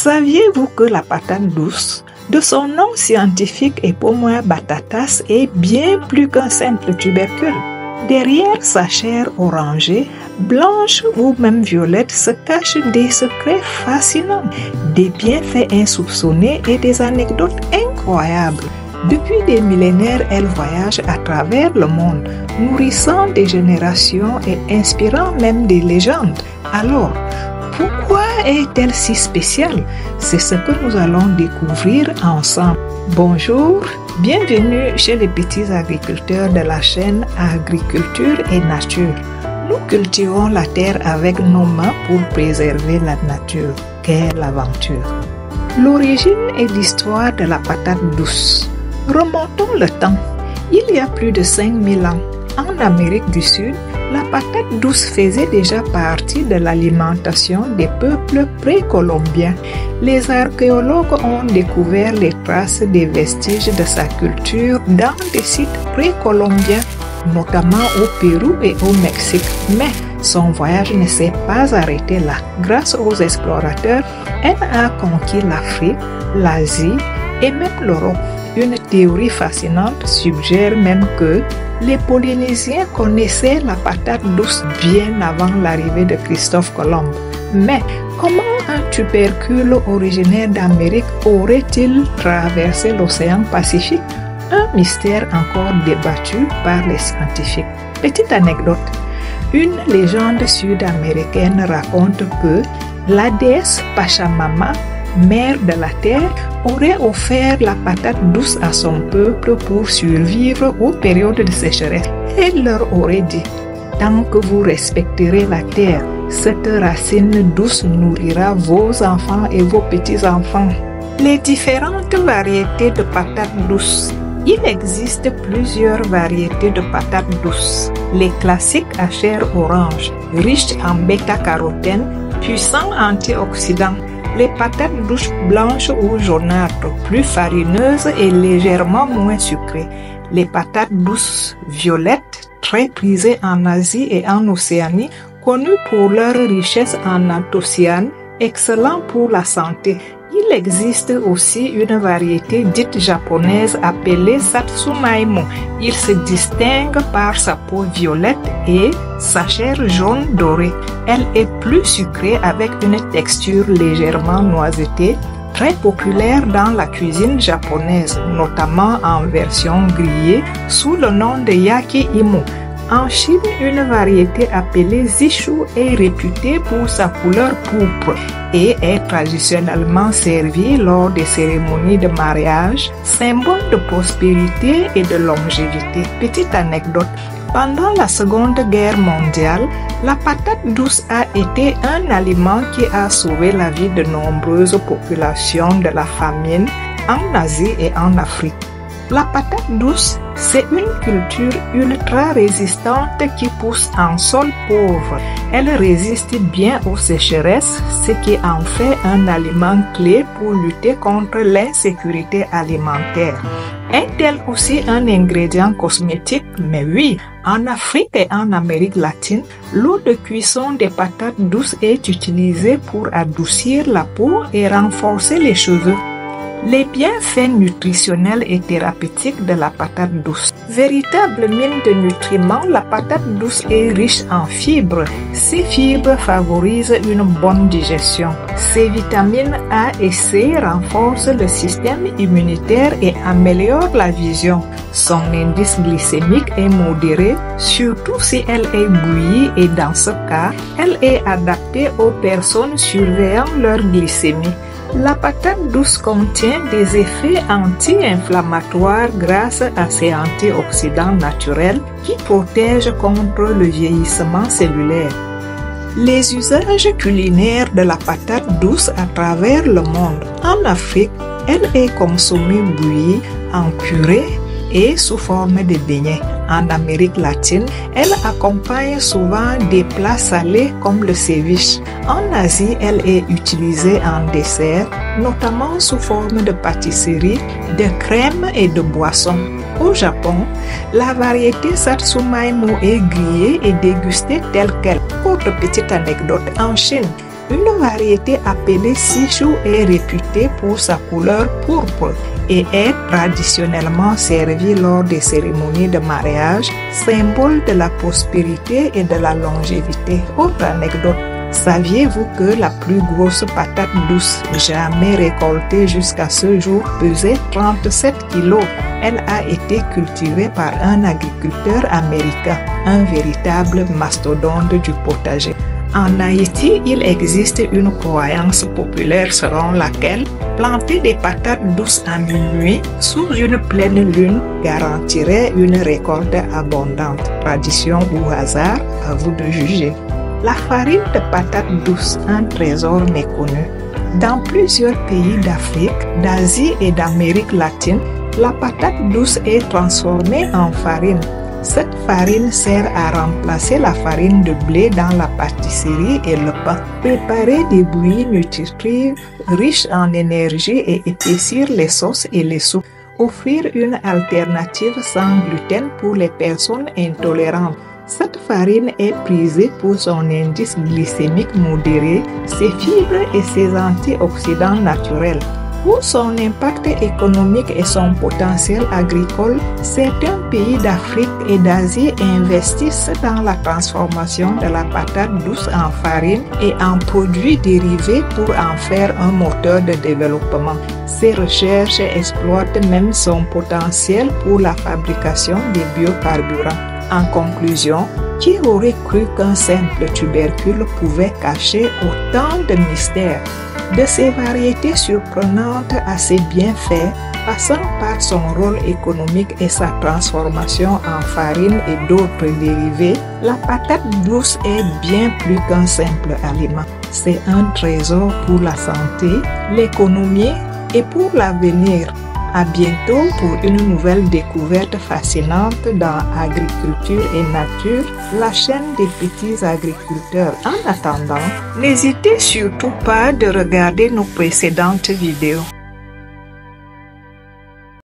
Saviez-vous que la patate douce, de son nom scientifique Epomoea batatas, est bien plus qu'un simple tubercule? Derrière sa chair orangée, blanche ou même violette se cachent des secrets fascinants, des bienfaits insoupçonnés et des anecdotes incroyables. Depuis des millénaires, elle voyage à travers le monde, nourrissant des générations et inspirant même des légendes. Alors, pourquoi est-elle si spéciale? C'est ce que nous allons découvrir ensemble. Bonjour, bienvenue chez les petits agriculteurs de la chaîne Agriculture et Nature. Nous cultivons la terre avec nos mains pour préserver la nature. Quelle aventure! L'origine et l'histoire de la patate douce. Remontons le temps. Il y a plus de 5000 ans, en Amérique du Sud, la patate douce faisait déjà partie de l'alimentation des peuples précolombiens. Les archéologues ont découvert les traces des vestiges de sa culture dans des sites précolombiens, notamment au Pérou et au Mexique. Mais son voyage ne s'est pas arrêté là. Grâce aux explorateurs, elle a conquis l'Afrique, l'Asie et même l'Europe. Une théorie fascinante suggère même que les Polynésiens connaissaient la patate douce bien avant l'arrivée de Christophe Colomb. Mais comment un tubercule originaire d'Amérique aurait-il traversé l'océan Pacifique? Un mystère encore débattu par les scientifiques. Petite anecdote. Une légende sud-américaine raconte que la déesse Pachamama, mère de la terre, aurait offert la patate douce à son peuple pour survivre aux périodes de sécheresse. Elle leur aurait dit: tant que vous respecterez la terre, cette racine douce nourrira vos enfants et vos petits-enfants. Les différentes variétés de patates douces. Il existe plusieurs variétés de patates douces. Les classiques à chair orange, riches en bêta-carotène, puissants antioxydants. Les patates douces blanches ou jaunâtres, plus farineuses et légèrement moins sucrées. Les patates douces violettes, très prisées en Asie et en Océanie, connues pour leur richesse en anthocyanes, excellents pour la santé. Il existe aussi une variété dite japonaise appelée Satsumaimo. Il se distingue par sa peau violette et sa chair jaune dorée. Elle est plus sucrée avec une texture légèrement noisettée, très populaire dans la cuisine japonaise, notamment en version grillée sous le nom de Yaki-imo. En Chine, une variété appelée Zishu est réputée pour sa couleur pourpre et est traditionnellement servie lors des cérémonies de mariage, symbole de prospérité et de longévité. Petite anecdote. Pendant la Seconde Guerre mondiale, la patate douce a été un aliment qui a sauvé la vie de nombreuses populations de la famine en Asie et en Afrique. La patate douce, c'est une culture ultra résistante qui pousse en sol pauvre. Elle résiste bien aux sécheresses, ce qui en fait un aliment clé pour lutter contre l'insécurité alimentaire. Est-elle aussi un ingrédient cosmétique? Mais oui, en Afrique et en Amérique latine, l'eau de cuisson des patates douces est utilisée pour adoucir la peau et renforcer les cheveux. Les bienfaits nutritionnels et thérapeutiques de la patate douce. Véritable mine de nutriments, la patate douce est riche en fibres. Ces fibres favorisent une bonne digestion. Ses vitamines A et C renforcent le système immunitaire et améliorent la vision. Son indice glycémique est modéré, surtout si elle est bouillie, et dans ce cas, elle est adaptée aux personnes surveillant leur glycémie. La patate douce contient des effets anti-inflammatoires grâce à ses antioxydants naturels qui protègent contre le vieillissement cellulaire. Les usages culinaires de la patate douce à travers le monde. En Afrique, elle est consommée bouillie, en purée et sous forme de beignets. En Amérique latine, elle accompagne souvent des plats salés comme le ceviche. En Asie, elle est utilisée en dessert, notamment sous forme de pâtisserie, de crème et de boissons. Au Japon, la variété Satsumaimo est grillée et dégustée telle qu'elle. Autre petite anecdote, en Chine, Une variété appelée sichou est réputée pour sa couleur pourpre et est traditionnellement servie lors des cérémonies de mariage, symbole de la prospérité et de la longévité. Autre anecdote, saviez-vous que la plus grosse patate douce jamais récoltée jusqu'à ce jour pesait 37 kilos? Elle a été cultivée par un agriculteur américain, un véritable mastodonte du potager. En Haïti, il existe une croyance populaire selon laquelle planter des patates douces à minuit sous une pleine lune garantirait une récolte abondante. Tradition ou hasard, à vous de juger. La farine de patate douce, un trésor méconnu. Dans plusieurs pays d'Afrique, d'Asie et d'Amérique latine, la patate douce est transformée en farine. Cette farine sert à remplacer la farine de blé dans la pâtisserie et le pain. Préparer des bouillies nutritives riches en énergie et épaissir les sauces et les soupes. Offrir une alternative sans gluten pour les personnes intolérantes. Cette farine est prisée pour son indice glycémique modéré, ses fibres et ses antioxydants naturels. Pour son impact économique et son potentiel agricole, certains pays d'Afrique et d'Asie investissent dans la transformation de la patate douce en farine et en produits dérivés pour en faire un moteur de développement. Ces recherches exploitent même son potentiel pour la fabrication des biocarburants. En conclusion, qui aurait cru qu'un simple tubercule pouvait cacher autant de mystères? De ses variétés surprenantes à ses bienfaits, passant par son rôle économique et sa transformation en farine et d'autres dérivés, la patate douce est bien plus qu'un simple aliment. C'est un trésor pour la santé, l'économie et pour l'avenir. À bientôt pour une nouvelle découverte fascinante dans Agriculture et Nature, la chaîne des petits agriculteurs. En attendant, n'hésitez surtout pas de regarder nos précédentes vidéos.